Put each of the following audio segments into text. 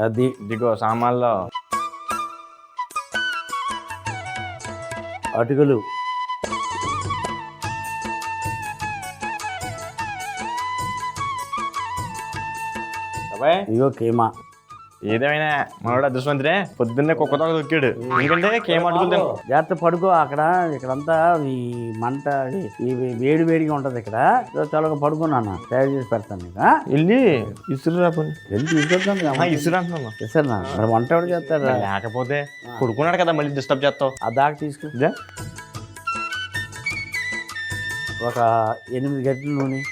అది ఇదిగో సామాన్లో అటుకులు, బాబాయ్ ఇగో కీమా. ఏదేమైనా మనోడు అదృష్టవంతుడే, పొద్దున్నే కుక్కతో దొక్కాడు. ఎందుకంటే కేమ్ అడుగుతాం. జాగ్రత్త పడుకో. ఇక్కడంతా ఈ మంట ఈ వేడి వేడిగా ఉంటది. ఇక్కడ చాలా పడుకున్నాను, తయారు చేసి పెడతాను నీకు. వెళ్ళి ఇసురు రాపోయి వెళ్ళి తీసుకొద్దాం. ఇసురు అంటున్నాను. ఇస్తాను మరి వంట ఎవరు చేస్తారా? లేకపోతే కొడుకున్నాడు కదా, మళ్ళీ డిస్టర్బ్ చేస్తావు. ఆ దాకా తీసుకు. ఒక 8 గంటల నూనె,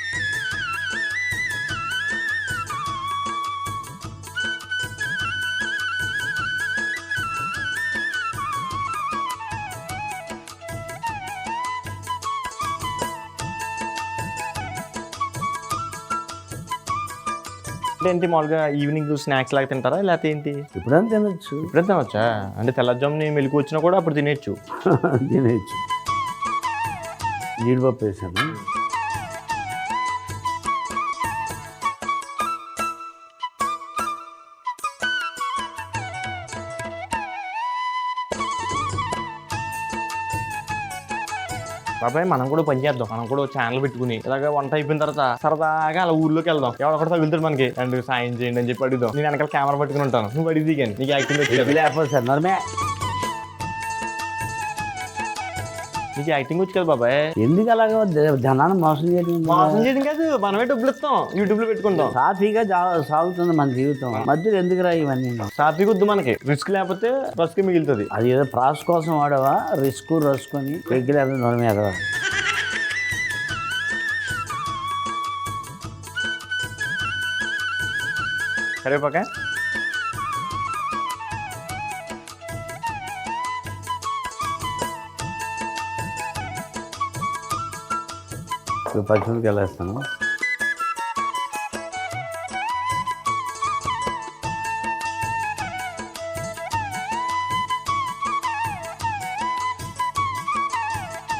ఏంటి మామూలుగా ఈవినింగ్ స్నాక్స్ లాగా తింటారా లేకపోతే ఏంటి? ఇప్పుడైనా తినచ్చు. ఇప్పుడే తినవచ్చా? అంటే తెల్లజాముని మెలకు వచ్చినా కూడా అప్పుడు తినేయచ్చు. తినేయచ్చు. జీడిపప్పు వేసాను. బాబాయ్ మనం కూడా పని చేద్దాం. మనం కూడా ఛానల్ పెట్టుకుని ఇలాగ వంట అయిపోయిన తర్వాత సరదాగా అలా ఊర్లోకి వెళ్దాం. ఎవడొకటి తగులుతాడు మనకి, అండ్ సాయం చేయండి అని చెప్పి అడుగుదాం. నేను వెనకాల కెమెరా పట్టుకుని ఉంటాను, నువ్వు అడిగి దిగాను. నీకు యాక్టింగ్ వచ్చి లేకపోతే సార్ నరమే నీకు యాక్టింగ్ వచ్చి కదా బాబాయ్. ఎందుకు అలాగా జనాన్ని మోసం చేయడం? మోసం చేయడం కాదు, మనమే డబ్బులు ఇస్తాం, యూట్యూబ్ లో పెట్టుకుంటాం. సాఫీగా సాగుతుంది మన జీవితం. మధ్యలో ఎందుకురా ఇవన్నీ? సాఫీ వద్దు మనకి, రిస్క్ లేకపోతే రస్క్ మిగులుతుంది. అది ఏదో ప్రాస్ కోసం వాడవా? రిస్క్ రసుకొని పెగ్గిలేదు నొరమేదవా? కరివేపాక పచ్చిమిరపకాయలు వెళ్ళేస్తాను.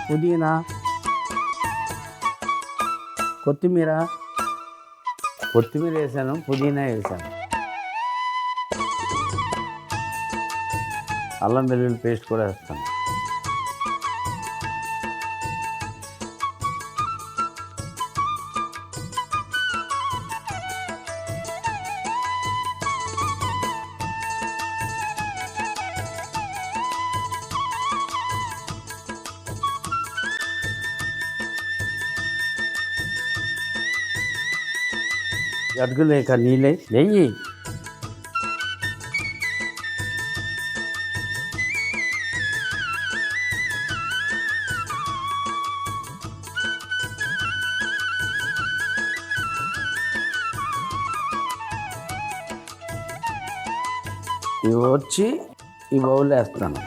పుదీనా, కొత్తిమీర వేసాను, పుదీనా వేసాను, అల్లం వెల్లుల్లి పేస్ట్ కూడా వేస్తాను. అడుగు లేక నీళ్ళే నెయ్యి, ఇవి వచ్చి ఈ బౌల్లో వేస్తాను.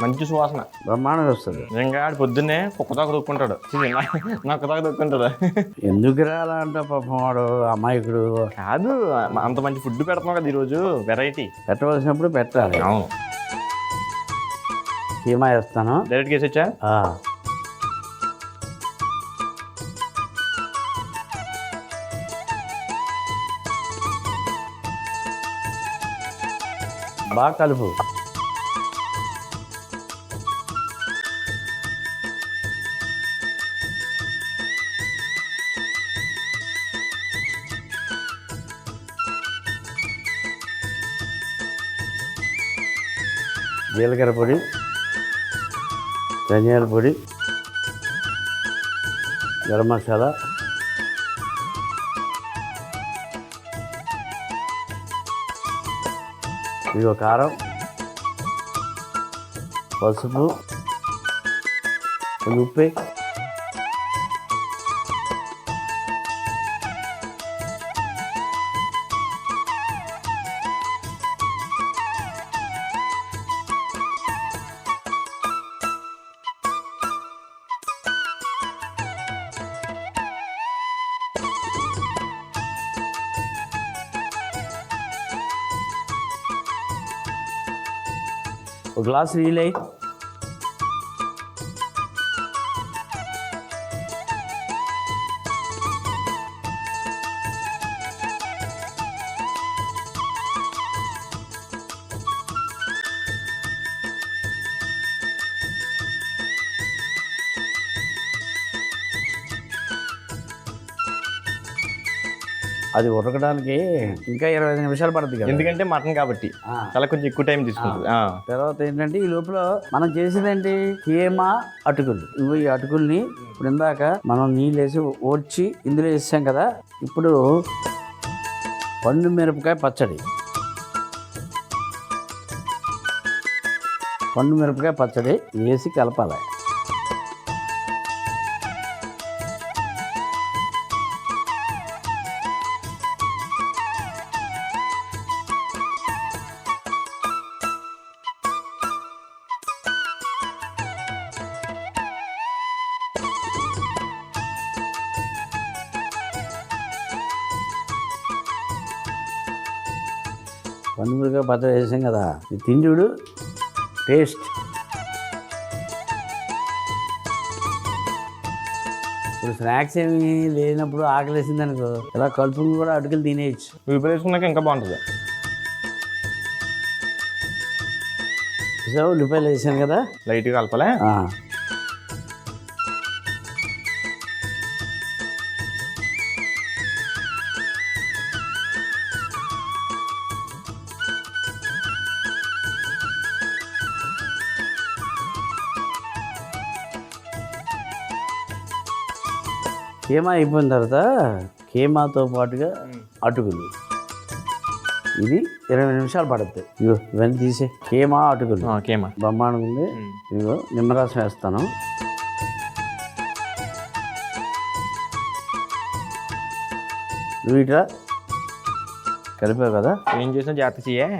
మంచి సువాసన బ్రహ్మాండంగా వస్తుంది. ఇంకా ఆడు పొద్దున్నే కుక్కదాకా దొక్కుంటాడు, నక్కదాకా దొక్కుంటాడు. ఎందుకు రాలంట పాపం వాడు అమాయకుడు. కాదు, అంత మంచి ఫుడ్ పెడతాం కదా ఈరోజు, వెరైటీ పెట్టవలసినప్పుడు పెట్టాలి. అవును. కీమా వేస్తాను. డైరెక్ట్ వేసొచ్చా? బాగా కలుపు. జీలకర్ర పొడి, ధనియాల పొడి, గరం మసాలా, ఇదిగో కారం, పసుపు, ఉప్పు, ఒక గ్లాస్ నీళ్ళు అయ్యి. అది ఉడకడానికి ఇంకా 25 నిమిషాలు పడుతుంది కదా. ఎందుకంటే మటన్ కాబట్టి చాలా కొంచెం ఎక్కువ టైం తీసుకుంటుంది. తర్వాత ఏంటంటే ఈ లోపల మనం చేసేదేంటి, కీమా అటుకులు. ఈ అటుకుల్ని ఇప్పుడు ఇందాక మనం నీళ్ళు వేసి ఓడ్చి ఇందులో వేసాం కదా. ఇప్పుడు పండు మిరపకాయ పచ్చడి, పండు మిరపకాయ పచ్చడి వేసి కలపాలి. పండుమిరపకాయ పచ్చడి వేసాం కదా, ఇది తింజుడు టేస్ట్. ఇప్పుడు స్నాక్స్ ఏమి లేనప్పుడు ఆకలి వేసింది అనుకో, ఇలా కలుపుని కూడా అటుకులు తినేయచ్చు. ఉల్లిపాయ వేసుకున్నాక ఇంకా బాగుంటుంది. సో ఉల్లిపాయలు వేసాను కదా, లైట్గా కలపాలే. కీమా అయిపోయిన తర్వాత కీమాతో పాటుగా అటుకులు, ఇది 20 నిమిషాలు పడుతుంది. ఇగో ఇవన్నీ తీసే కీమా అటుకులు కీమా బ్రహ్మాండం ఉంది. ఇదిగో నిమ్మరసం వేస్తాను. నువ్వు ఇట్లా కలిపావు కదా, ఏం చేసినా జాగ్రత్త చెయ్యే.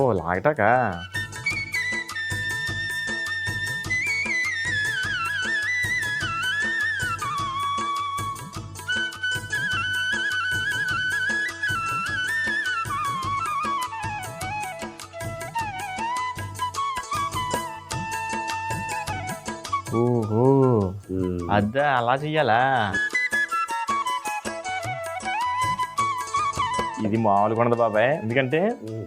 ఓ లాగటాక ఓహో అద్దా అలా చెయ్యాలా. ఇది మామూలుగా ఉండదు బాబాయ్, ఎందుకంటే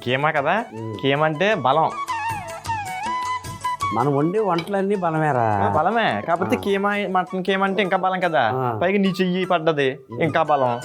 కీమా కదా. కీమా అంటే బలం. మనం వండే వంటలన్నీ బలమేరా. బలమే, కాకపోతే కీమా మటన్ కీమా అంటే ఇంకా బలం కదా. పైగా నీ చెయ్యి పడ్డది ఇంకా బలం.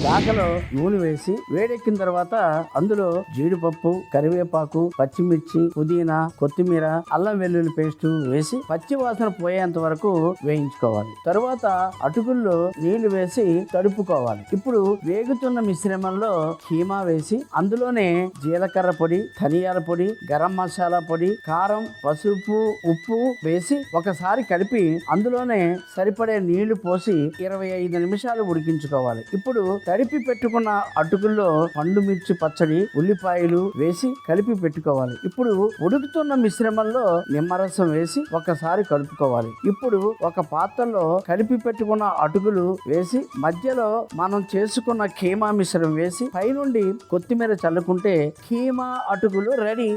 దాకలో నూనె వేసి వేడెక్కిన తర్వాత అందులో జీడిపప్పు, కరివేపాకు, పచ్చిమిర్చి, పుదీనా, కొత్తిమీర, అల్లం వెల్లుల్లి పేస్ట్ వేసి పచ్చి వాసన పోయేంత వరకు వేయించుకోవాలి. తరువాత అటుకుల్లో నీళ్లు వేసి తడుపుకోవాలి. ఇప్పుడు వేగుతున్న మిశ్రమంలో కీమా వేసి అందులోనే జీలకర్ర పొడి, ధనియాల పొడి, గరం మసాలా పొడి, కారం, పసుపు, ఉప్పు వేసి ఒకసారి కలిపి అందులోనే సరిపడే నీళ్లు పోసి 25 నిమిషాలు ఉడికించుకోవాలి. ఇప్పుడు తడిపి పెట్టుకున్న అటుకుల్లో పండు మిర్చి పచ్చడి, ఉల్లిపాయలు వేసి కలిపి పెట్టుకోవాలి. ఇప్పుడు ఉడుకుతున్న మిశ్రమంలో నిమ్మరసం వేసి ఒకసారి కలుపుకోవాలి. ఇప్పుడు ఒక పాత్రలో కలిపి పెట్టుకున్న అటుకులు వేసి మధ్యలో మనం చేసుకున్న కీమా మిశ్రమం వేసి పైనుండి కొత్తిమీర చల్లుకుంటే కీమా అటుకులు రెడీ.